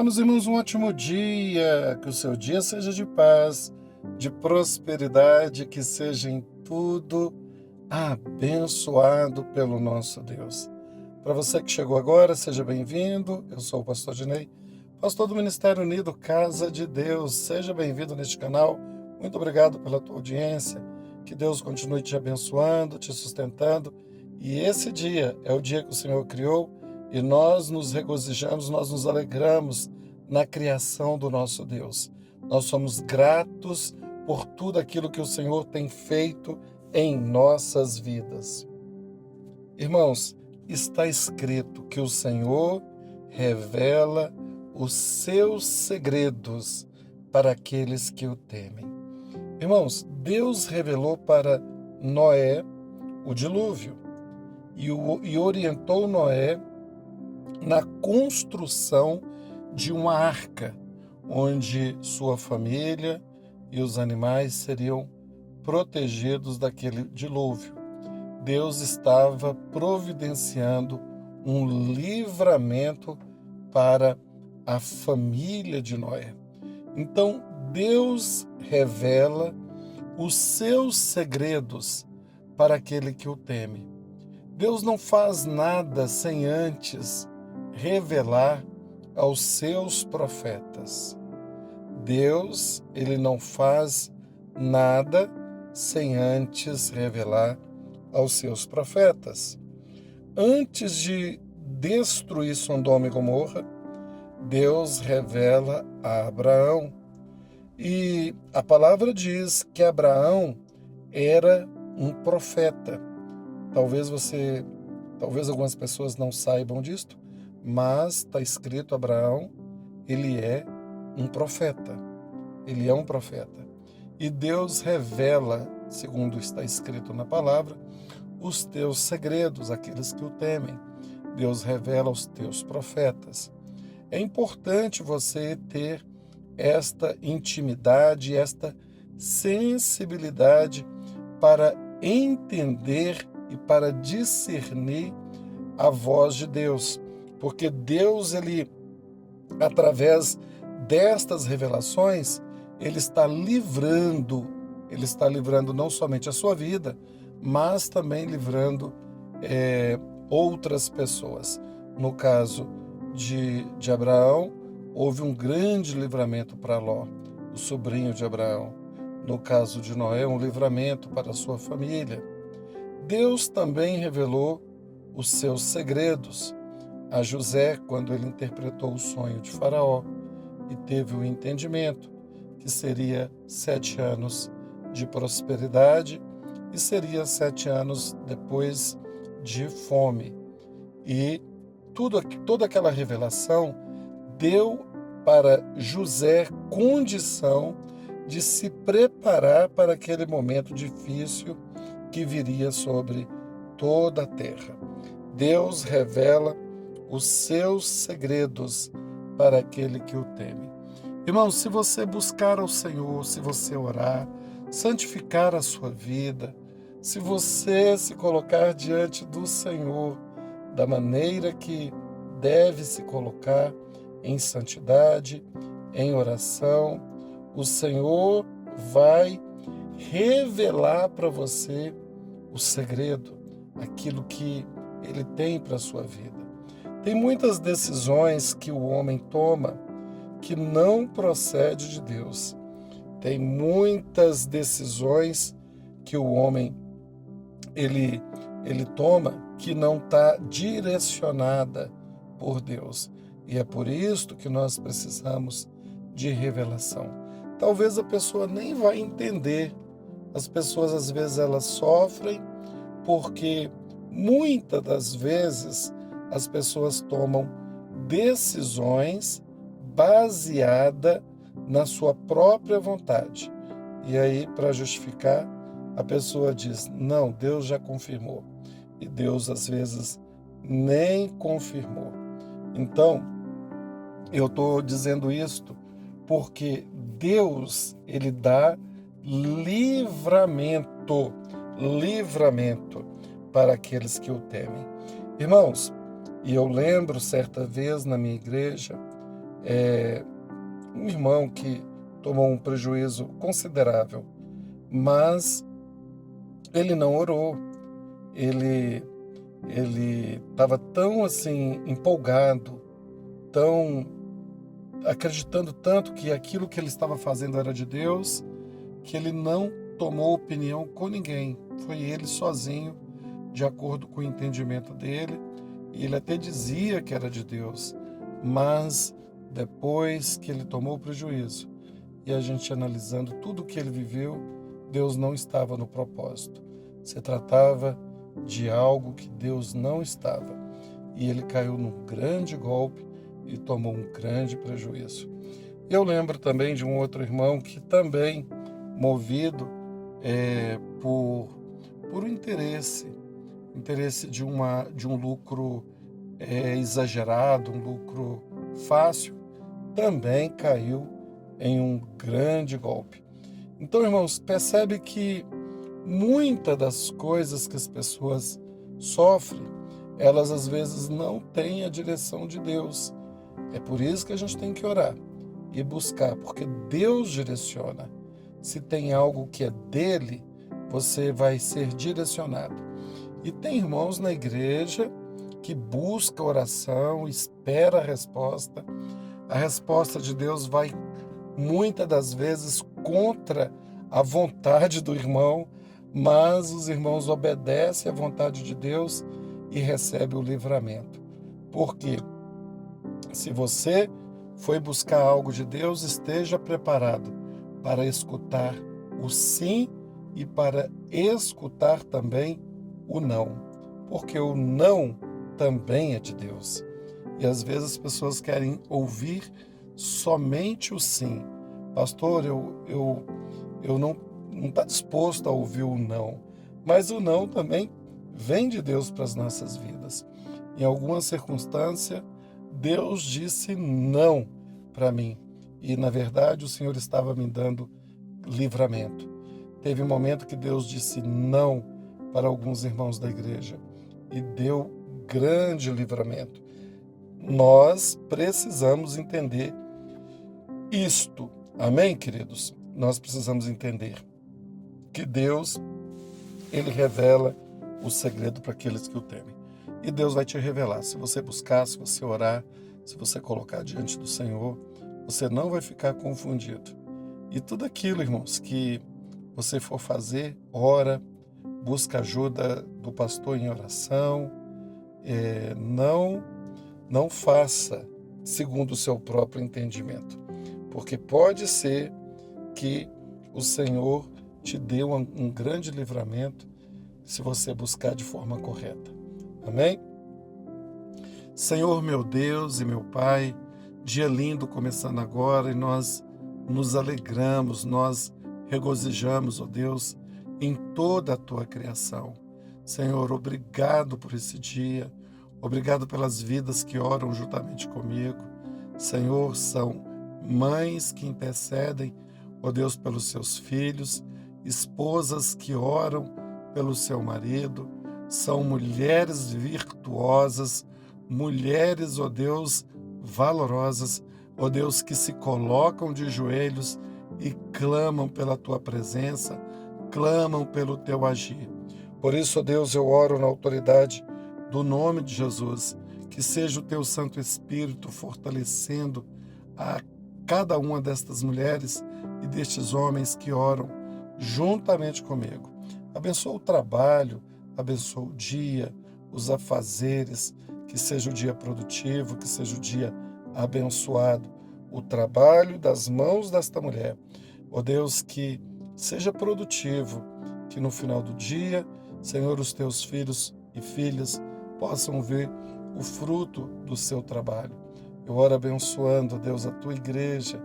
meus irmãos, um ótimo dia, que o seu dia seja de paz, de prosperidade, que seja em tudo abençoado pelo nosso Deus. Para você que chegou agora, seja bem-vindo. Eu sou o pastor Dinei, pastor do Ministério Unido Casa de Deus. Seja bem-vindo neste canal. Muito obrigado pela tua audiência. Que Deus continue te abençoando, te sustentando. E esse dia é o dia que o Senhor criou e nós nos regozijamos, nós nos alegramos na criação do nosso Deus. Nós somos gratos por tudo aquilo que o Senhor tem feito em nossas vidas. Irmãos, está escrito que o Senhor revela os seus segredos para aqueles que o temem. Irmãos, Deus revelou para Noé o dilúvio e orientou Noé na construção de uma arca, onde sua família e os animais seriam protegidos daquele dilúvio. Deus estava providenciando um livramento para a família de Noé. Então, Deus revela os seus segredos para aquele que o teme. Deus não faz nada sem antes revelar aos seus profetas. Deus, ele não faz nada sem antes revelar aos seus profetas. Antes de destruir Sodoma e Gomorra, Deus revela a Abraão. E a palavra diz que Abraão era um profeta. Talvez algumas pessoas não saibam disto, mas está escrito Abraão, ele é um profeta. Ele é um profeta. E Deus revela, segundo está escrito na palavra, os teus segredos, aqueles que o temem. Deus revela os teus profetas. É importante você ter esta intimidade, esta sensibilidade para entender e para discernir a voz de Deus. Porque Deus, ele, através destas revelações, ele está livrando não somente a sua vida, mas também livrando outras pessoas. No caso de Abraão, houve um grande livramento para Ló, o sobrinho de Abraão. No caso de Noé, um livramento para a sua família. Deus também revelou os seus segredos a José quando ele interpretou o sonho de Faraó e teve o entendimento que seria 7 anos de prosperidade e seria 7 anos depois de fome. E toda aquela revelação deu para José condição de se preparar para aquele momento difícil que viria sobre toda a terra. Deus revela os seus segredos para aquele que o teme. Irmãos, se você buscar ao Senhor, se você orar, santificar a sua vida, se você se colocar diante do Senhor da maneira que deve se colocar, em santidade, em oração, o Senhor vai revelar para você o segredo, aquilo que Ele tem para a sua vida. Tem muitas decisões que o homem toma que não procede de Deus. Tem muitas decisões que o homem ele toma que não está direcionada por Deus. E é por isso que nós precisamos de revelação. Talvez a pessoa nem vai entender. As pessoas, às vezes, elas sofrem porque muitas das vezes as pessoas tomam decisões baseadas na sua própria vontade. E aí, para justificar, a pessoa diz, não, Deus já confirmou. E Deus, às vezes, nem confirmou. Então, eu estou dizendo isto porque Deus, ele dá livramento para aqueles que o temem. Irmãos, e eu lembro certa vez na minha igreja, Um irmão que tomou um prejuízo considerável, mas ele não orou. Ele estava tão assim empolgado, tão acreditando tanto que aquilo que ele estava fazendo era de Deus, que ele não tomou opinião com ninguém. Foi ele sozinho, de acordo com o entendimento dele. E ele até dizia que era de Deus, mas depois que ele tomou o prejuízo e a gente analisando tudo o que ele viveu, Deus não estava no propósito. Se tratava de algo que Deus não estava. E ele caiu num grande golpe e tomou um grande prejuízo. Eu lembro também de um outro irmão que também, movido por um interesse de um lucro exagerado, um lucro fácil, também caiu em um grande golpe. Então, irmãos, percebe que muitas das coisas que as pessoas sofrem, elas às vezes não têm a direção de Deus. É por isso que a gente tem que orar e buscar, porque Deus direciona. Se tem algo que é dele, você vai ser direcionado. E tem irmãos na igreja que busca oração, espera a resposta. A resposta de Deus vai muitas das vezes contra a vontade do irmão, mas os irmãos obedecem à vontade de Deus e recebem o livramento. Porque se você foi buscar algo de Deus, esteja preparado para escutar o sim e para escutar também o não. Porque o não também é de Deus. E às vezes as pessoas querem ouvir somente o sim. Pastor, eu não está disposto a ouvir o não. Mas o não também vem de Deus para as nossas vidas. Em alguma circunstância, Deus disse não para mim. E, na verdade, o Senhor estava me dando livramento. Teve um momento que Deus disse não para alguns irmãos da igreja e deu grande livramento. Nós precisamos entender isto. Amém, queridos? Nós precisamos entender que Deus, Ele revela o segredo para aqueles que o temem. E Deus vai te revelar. Se você buscar, se você orar, se você colocar diante do Senhor, você não vai ficar confundido. E tudo aquilo, irmãos, que você for fazer, ora, busca ajuda do pastor em oração, não faça segundo o seu próprio entendimento, porque pode ser que o Senhor te dê um grande livramento se você buscar de forma correta. Amém? Senhor, meu Deus e meu Pai, dia lindo começando agora e nós nos alegramos, nós regozijamos, ó Deus, em toda a Tua criação. Senhor, obrigado por esse dia, obrigado pelas vidas que oram juntamente comigo. Senhor, são mães que intercedem, ó Deus, pelos seus filhos, esposas que oram pelo seu marido, são mulheres virtuosas, mulheres, ó Deus, valorosas, ó Deus, que se colocam de joelhos e clamam pela Tua presença, clamam pelo Teu agir. Por isso, ó Deus, eu oro na autoridade do nome de Jesus, que seja o Teu Santo Espírito fortalecendo a cada uma destas mulheres e destes homens que oram juntamente comigo. Abençoa o trabalho, abençoa o dia, os afazeres, que seja o dia produtivo, que seja o dia abençoado, o trabalho das mãos desta mulher. Ó Deus, que seja produtivo, que no final do dia, Senhor, os Teus filhos e filhas possam ver o fruto do seu trabalho. Eu oro abençoando, ó Deus, a Tua igreja,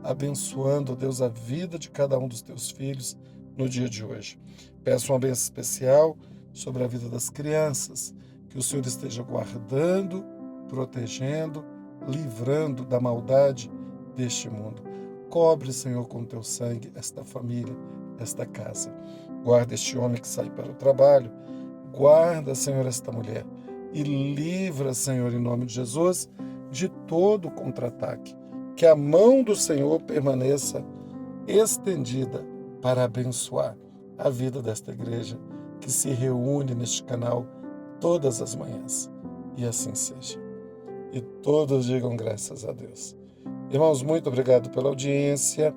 abençoando, ó Deus, a vida de cada um dos Teus filhos no dia de hoje. Peço uma bênção especial sobre a vida das crianças, que o Senhor esteja guardando, protegendo, livrando da maldade deste mundo. Cobre, Senhor, com Teu sangue esta família, esta casa. Guarda este homem que sai para o trabalho. Guarda, Senhor, esta mulher. E livra, Senhor, em nome de Jesus, de todo contra-ataque. que a mão do Senhor permaneça estendida para abençoar a vida desta igreja que se reúne neste canal todas as manhãs. E assim seja. E todos digam graças a Deus. Irmãos, muito obrigado pela audiência.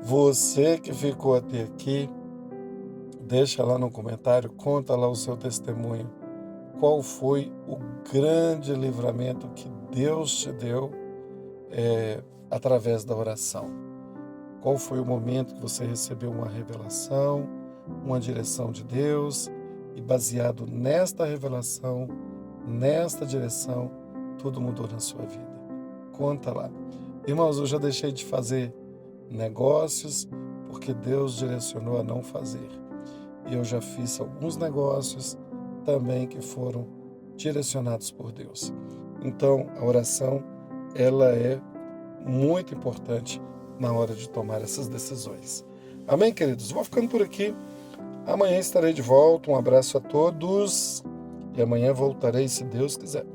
Você que ficou até aqui, deixa lá no comentário, conta lá o seu testemunho. Qual foi o grande livramento que Deus te deu através da oração? Qual foi o momento que você recebeu uma revelação, uma direção de Deus, e baseado nesta revelação, nesta direção, tudo mudou na sua vida? Conta lá. Irmãos, eu já deixei de fazer negócios porque Deus direcionou a não fazer. E eu já fiz alguns negócios também que foram direcionados por Deus. Então, a oração, ela é muito importante na hora de tomar essas decisões. Amém, queridos? Vou ficando por aqui. Amanhã estarei de volta. Um abraço a todos. E amanhã voltarei, se Deus quiser.